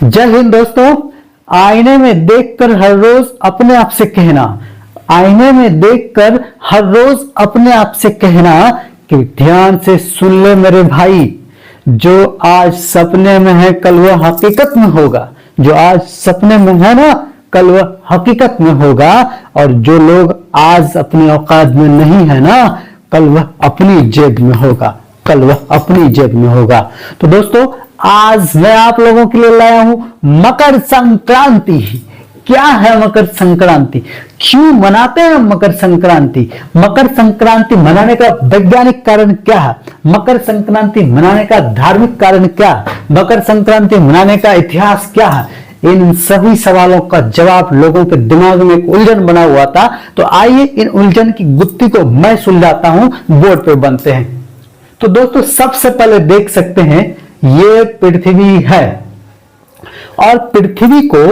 जय हिंद दोस्तों। आईने में देखकर हर रोज अपने आप से कहना, आईने में देखकर हर रोज अपने आप से कहना कि ध्यान से सुन ले मेरे भाई, जो आज सपने में है कल वह हकीकत में होगा। जो आज सपने में है ना, कल वह हकीकत में होगा। और जो लोग आज अपनी औकात में नहीं है ना, कल वह अपनी जेब में होगा, कल वह अपनी जेब में होगा। तो दोस्तों, आज मैं आप लोगों के लिए लाया हूं मकर संक्रांति। क्या है मकर संक्रांति? क्यों मनाते हैं मकर संक्रांति? मकर संक्रांति मनाने का वैज्ञानिक कारण क्या है? मकर संक्रांति मनाने का धार्मिक कारण क्या है? मकर संक्रांति मनाने का इतिहास क्या है? इन सभी सवालों का जवाब लोगों के दिमाग में एक उलझन बना हुआ था। तो आइए इन उलझन की गुत्थी को मैं सुलझाता हूं, बोर्ड पे बनते हैं। तो दोस्तों, सबसे पहले देख सकते हैं ये पृथ्वी है और पृथ्वी को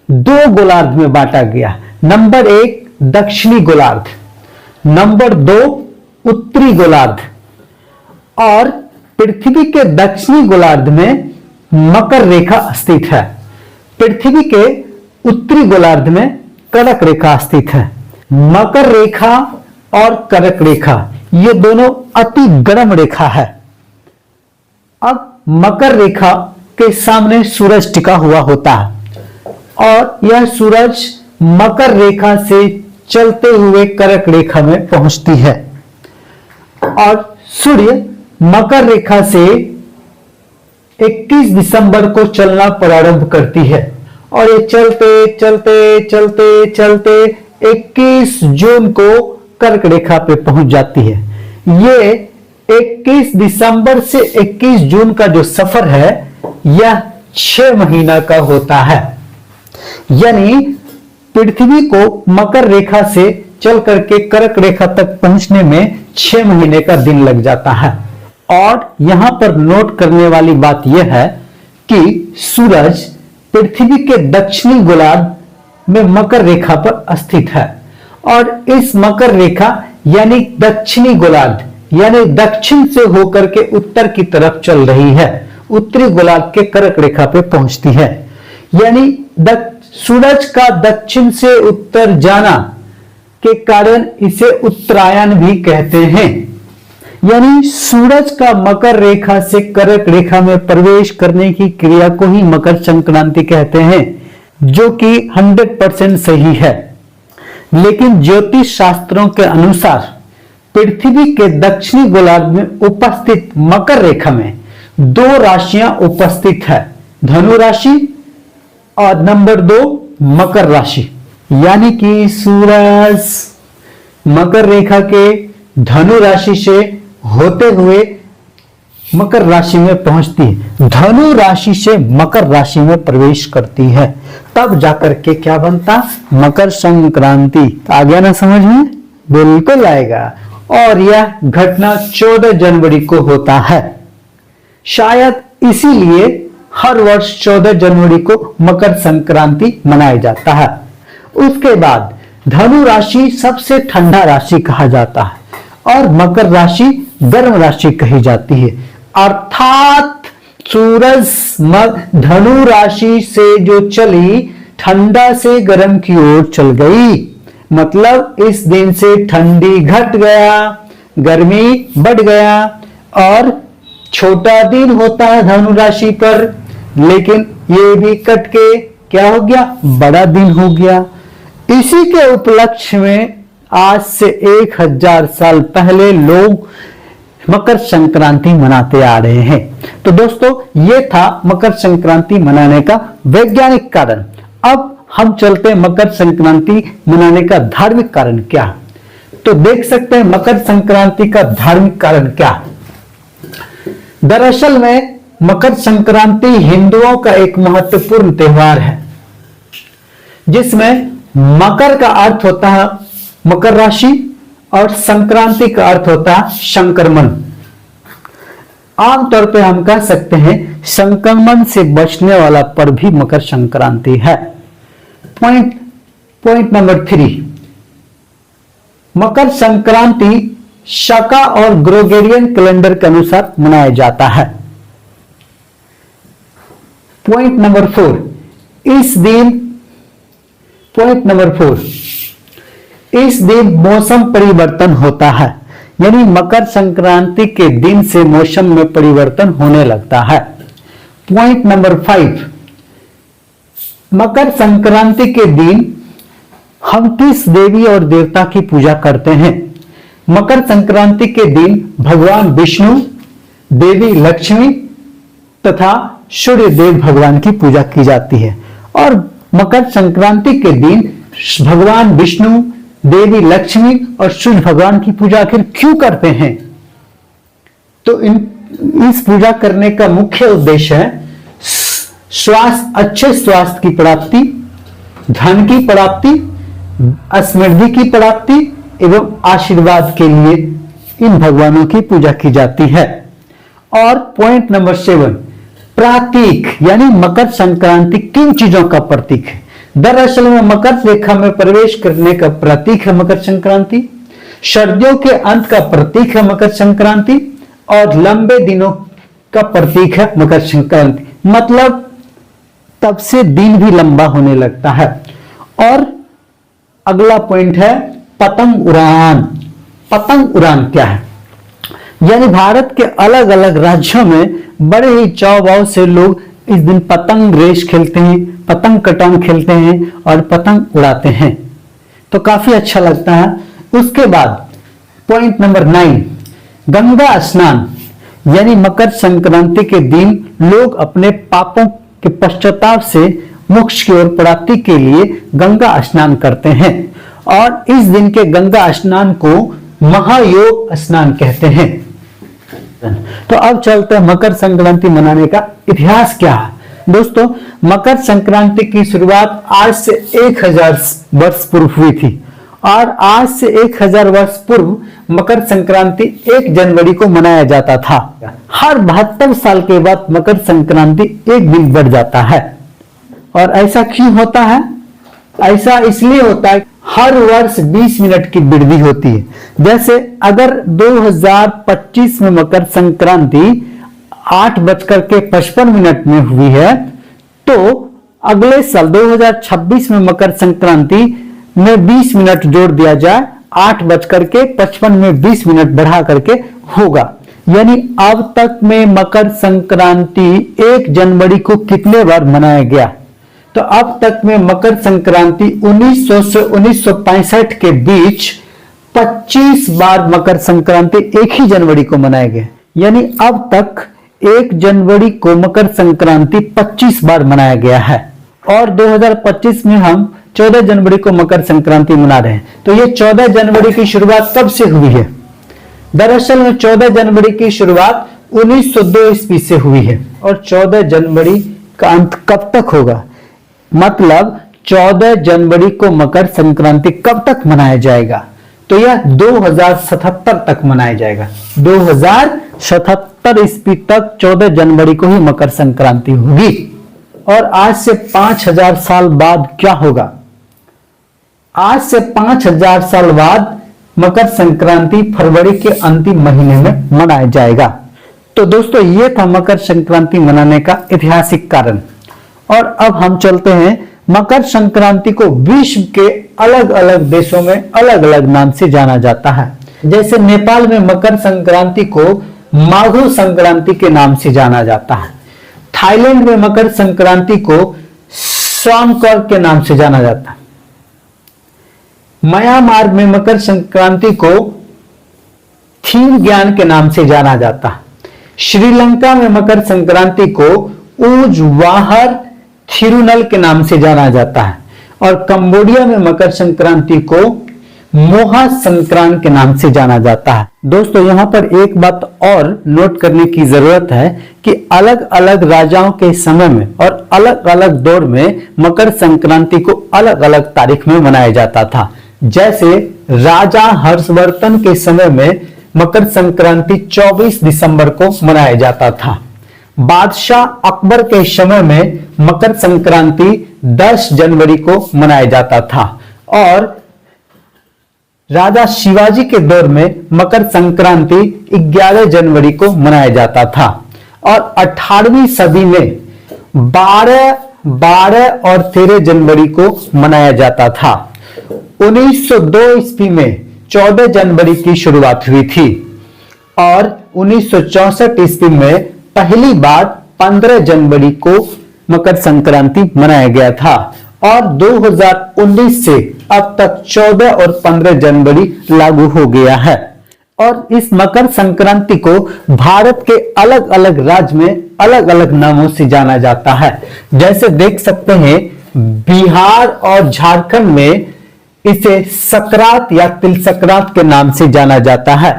दो गोलार्ध में बांटा गया। नंबर 1 दक्षिणी गोलार्ध, नंबर 2 उत्तरी गोलार्ध। और पृथ्वी के दक्षिणी गोलार्ध में मकर रेखा स्थित है, पृथ्वी के उत्तरी गोलार्ध में कर्क रेखा स्थित है। मकर रेखा और कर्क रेखा ये दोनों अति गर्म रेखा है। अब मकर रेखा के सामने सूरज टिका हुआ होता है और यह सूरज मकर रेखा से चलते हुए कर्क रेखा में पहुंचती है और सूर्य मकर रेखा से 21 दिसंबर को चलना प्रारंभ करती है और ये चलते चलते चलते चलते 21 जून को कर्क रेखा पे पहुंच जाती है। ये 21 दिसंबर से 21 जून का जो सफर है यह 6 महीना का होता है। यानी पृथ्वी को मकर रेखा से चल करके कर्क रेखा तक पहुंचने में 6 महीने का दिन लग जाता है। और यहां पर नोट करने वाली बात यह है कि सूरज पृथ्वी के दक्षिणी गोलार्ध में मकर रेखा पर स्थित है और इस मकर रेखा यानी दक्षिणी गोलार्ध यानी दक्षिण से होकर के उत्तर की तरफ चल रही है, उत्तरी गोलार्ध के कर्क रेखा पे पहुंचती है। यानी सूरज का दक्षिण से उत्तर जाना के कारण इसे उत्तरायण भी कहते हैं। यानी सूरज का मकर रेखा से कर्क रेखा में प्रवेश करने की क्रिया को ही मकर संक्रांति कहते हैं, जो कि 100% सही है। लेकिन ज्योतिष शास्त्रों के अनुसार पृथ्वी के दक्षिणी गोलार्ध में उपस्थित मकर रेखा में 2 राशियां उपस्थित है, धनु राशि और नंबर 2 मकर राशि। यानी कि सूरज मकर रेखा के धनु राशि से होते हुए मकर राशि में पहुंचती है, धनु राशि से मकर राशि में प्रवेश करती है, तब जाकर के क्या बनता? मकर संक्रांति। आ गया ना समझ में? बिल्कुल आएगा। और यह घटना 14 जनवरी को होता है। शायद इसीलिए हर वर्ष 14 जनवरी को मकर संक्रांति मनाया जाता है। उसके बाद धनु राशि सबसे ठंडा राशि कहा जाता है और मकर राशि गर्म राशि कही जाती है। अर्थात सूरज धनु राशि से जो चली ठंडा से गर्म की ओर चल गई। मतलब इस दिन से ठंडी घट गया, गर्मी बढ़ गया और छोटा दिन होता है धनु राशि पर, लेकिन ये भी कट के क्या हो गया? बड़ा दिन हो गया। इसी के उपलक्ष्य में आज से 1000 साल पहले लोग मकर संक्रांति मनाते आ रहे हैं। तो दोस्तों, ये था मकर संक्रांति मनाने का वैज्ञानिक कारण। अब हम चलते हैं मकर संक्रांति मनाने का धार्मिक कारण क्या। तो देख सकते हैं मकर संक्रांति का धार्मिक कारण क्या। दरअसल में मकर संक्रांति हिंदुओं का एक महत्वपूर्ण त्योहार है, जिसमें मकर का अर्थ होता है मकर राशि और संक्रांति का अर्थ होता है संक्रमण। आमतौर पे हम कह सकते हैं संक्रमण से बचने वाला पर्व भी मकर संक्रांति है। पॉइंट नंबर 3, मकर संक्रांति शका और ग्रेगोरियन कैलेंडर के अनुसार मनाया जाता है। पॉइंट नंबर 4, इस दिन मौसम परिवर्तन होता है, यानी मकर संक्रांति के दिन से मौसम में परिवर्तन होने लगता है। पॉइंट नंबर 5, मकर संक्रांति के दिन हम किस देवी और देवता की पूजा करते हैं? मकर संक्रांति के दिन भगवान विष्णु, देवी लक्ष्मी तथा सूर्य देव भगवान की पूजा की जाती है। और मकर संक्रांति के दिन भगवान विष्णु, देवी लक्ष्मी और सूर्य भगवान की पूजा आखिर क्यों करते हैं? तो इस पूजा करने का मुख्य उद्देश्य है अच्छे स्वास्थ्य की प्राप्ति, धन की प्राप्ति, समृद्धि की प्राप्ति एवं आशीर्वाद के लिए इन भगवानों की पूजा की जाती है। और पॉइंट नंबर 7, प्रतीक, यानी मकर संक्रांति किन चीजों का प्रतीक है? दरअसल में मकर रेखा में प्रवेश करने का प्रतीक है मकर संक्रांति, सर्दियों के अंत का प्रतीक है मकर संक्रांति और लंबे दिनों का प्रतीक है मकर संक्रांति। मतलब तब से दिन भी लंबा होने लगता है। और अगला पॉइंट है पतंग उड़ान। पतंग उड़ान क्या है? यानी भारत के अलग अलग राज्यों में बड़े ही चाव से लोग इस दिन पतंग रेस खेलते हैं, पतंग कटान खेलते हैं और पतंग उड़ाते हैं, तो काफी अच्छा लगता है। उसके बाद पॉइंट नंबर 9, गंगा स्नान, यानी मकर संक्रांति के दिन लोग अपने पापों के पश्चाताप से मोक्ष की ओर प्राप्ति के लिए गंगा स्नान करते हैं और इस दिन के गंगा स्नान को महायोग स्नान कहते हैं। तो अब चलते हैं मकर संक्रांति मनाने का इतिहास क्या है। दोस्तों, मकर संक्रांति की शुरुआत आज से 1000 वर्ष पूर्व हुई थी और आज से 1000 वर्ष पूर्व मकर संक्रांति 1 जनवरी को मनाया जाता था। हर 72 साल के बाद मकर संक्रांति एक दिन बढ़ जाता है। और ऐसा क्यों होता है? ऐसा इसलिए होता है, हर वर्ष 20 मिनट की वृद्धि होती है। जैसे अगर 2025 में मकर संक्रांति 8:55 में हुई है, तो अगले साल 2026 में मकर संक्रांति में 20 मिनट जोड़ दिया जाए, 8:55 में 20 मिनट बढ़ा करके होगा। यानी अब तक में मकर संक्रांति 1 जनवरी को कितने बार मनाया गया? तो अब तक में मकर संक्रांति 1900 से 1965 के बीच 25 बार मकर संक्रांति 1 ही जनवरी को मनाया गया। यानी अब तक 1 जनवरी को मकर संक्रांति 25 बार मनाया गया है और 2025 में हम 14 जनवरी को मकर संक्रांति मना रहे हैं। तो ये 14 जनवरी की शुरुआत कब से हुई है? दरअसल में 14 जनवरी की शुरुआत 1902 ईस्वी से हुई है और 14 जनवरी का अंत कब तक होगा? मतलब 14 जनवरी को मकर संक्रांति कब तक मनाया जाएगा? तो यह 2077 तक मनाया जाएगा। 2077 ईस्वी तक 14 जनवरी को ही मकर संक्रांति होगी। और आज से 5000 साल बाद क्या होगा? आज से 5000 साल बाद मकर संक्रांति फरवरी के अंतिम महीने में मनाया जाएगा। तो दोस्तों, ये था मकर संक्रांति मनाने का ऐतिहासिक कारण। और अब हम चलते हैं, मकर संक्रांति को विश्व के अलग अलग देशों में अलग अलग नाम से जाना जाता है। जैसे नेपाल में मकर संक्रांति को माघो संक्रांति के नाम से जाना जाता है। थाईलैंड में मकर संक्रांति को सोमकर के नाम से जाना जाता है। म्यांमार में मकर संक्रांति को थीम ज्ञान के नाम से जाना जाता है। श्रीलंका में मकर संक्रांति को उजवाहर थिरुनल के नाम से जाना जाता है और कंबोडिया में मकर संक्रांति को मोहा संक्रांत के नाम से जाना जाता है। दोस्तों, यहाँ पर एक बात और नोट करने की जरूरत है कि अलग अलग राजाओं के समय में और अलग अलग दौर में मकर संक्रांति को अलग अलग तारीख में मनाया जाता था। जैसे राजा हर्षवर्धन के समय में मकर संक्रांति 24 दिसंबर को मनाया जाता था। बादशाह अकबर के समय में मकर संक्रांति 10 जनवरी को मनाया जाता था और राजा शिवाजी के दौर में मकर संक्रांति 11 जनवरी को मनाया जाता था। और 18वीं सदी में 12 और 13 जनवरी को मनाया जाता था। 1902 ईस्वी में 14 जनवरी की शुरुआत हुई थी और 1964 ईस्वी में पहली बार 15 जनवरी को मकर संक्रांति मनाया गया था और 2019 से अब तक 14 और 15 जनवरी लागू हो गया है। और इस मकर संक्रांति को भारत के अलग अलग राज्य में अलग अलग नामों से जाना जाता है। जैसे देख सकते हैं, बिहार और झारखंड में इसे सकरात या तिल संक्रांत के नाम से जाना जाता है।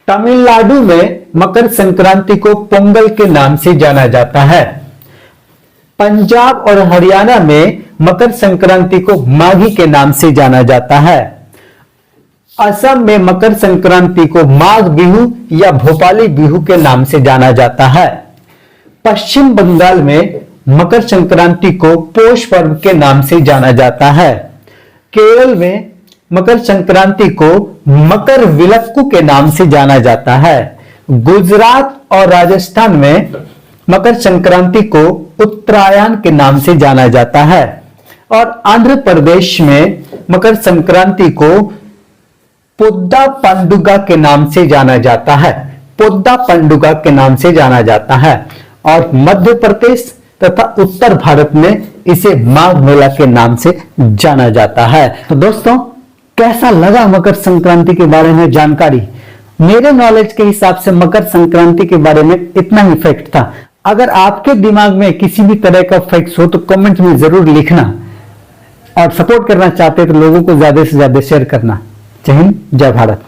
तमिलनाडु में मकर संक्रांति को पोंगल के नाम से जाना जाता है। पंजाब और हरियाणा में मकर संक्रांति को माघी के नाम से जाना जाता है। असम में मकर संक्रांति को माघ बिहू या भोपाली बिहू के नाम से जाना जाता है। पश्चिम बंगाल में मकर संक्रांति को पोष पर्व के नाम से जाना जाता है। केरल में मकर संक्रांति को मकर विलक्कू के नाम से जाना जाता है। गुजरात और राजस्थान में मकर संक्रांति को उत्तरायण के नाम से जाना जाता है और आंध्र प्रदेश में मकर संक्रांति को पुद्दा पंडुगा के नाम से जाना जाता है। पुद्दा पंडुगा के नाम से जाना जाता है और मध्य प्रदेश तथा उत्तर भारत में इसे माघ मेला के नाम से जाना जाता है। तो दोस्तों, कैसा लगा मकर संक्रांति के बारे में जानकारी? मेरे नॉलेज के हिसाब से मकर संक्रांति के बारे में इतना ही फैक्ट था। अगर आपके दिमाग में किसी भी तरह का फैक्ट हो तो कमेंट में जरूर लिखना और सपोर्ट करना चाहते तो लोगों को ज्यादा से ज्यादा शेयर करना। जय हिंद, जय भारत।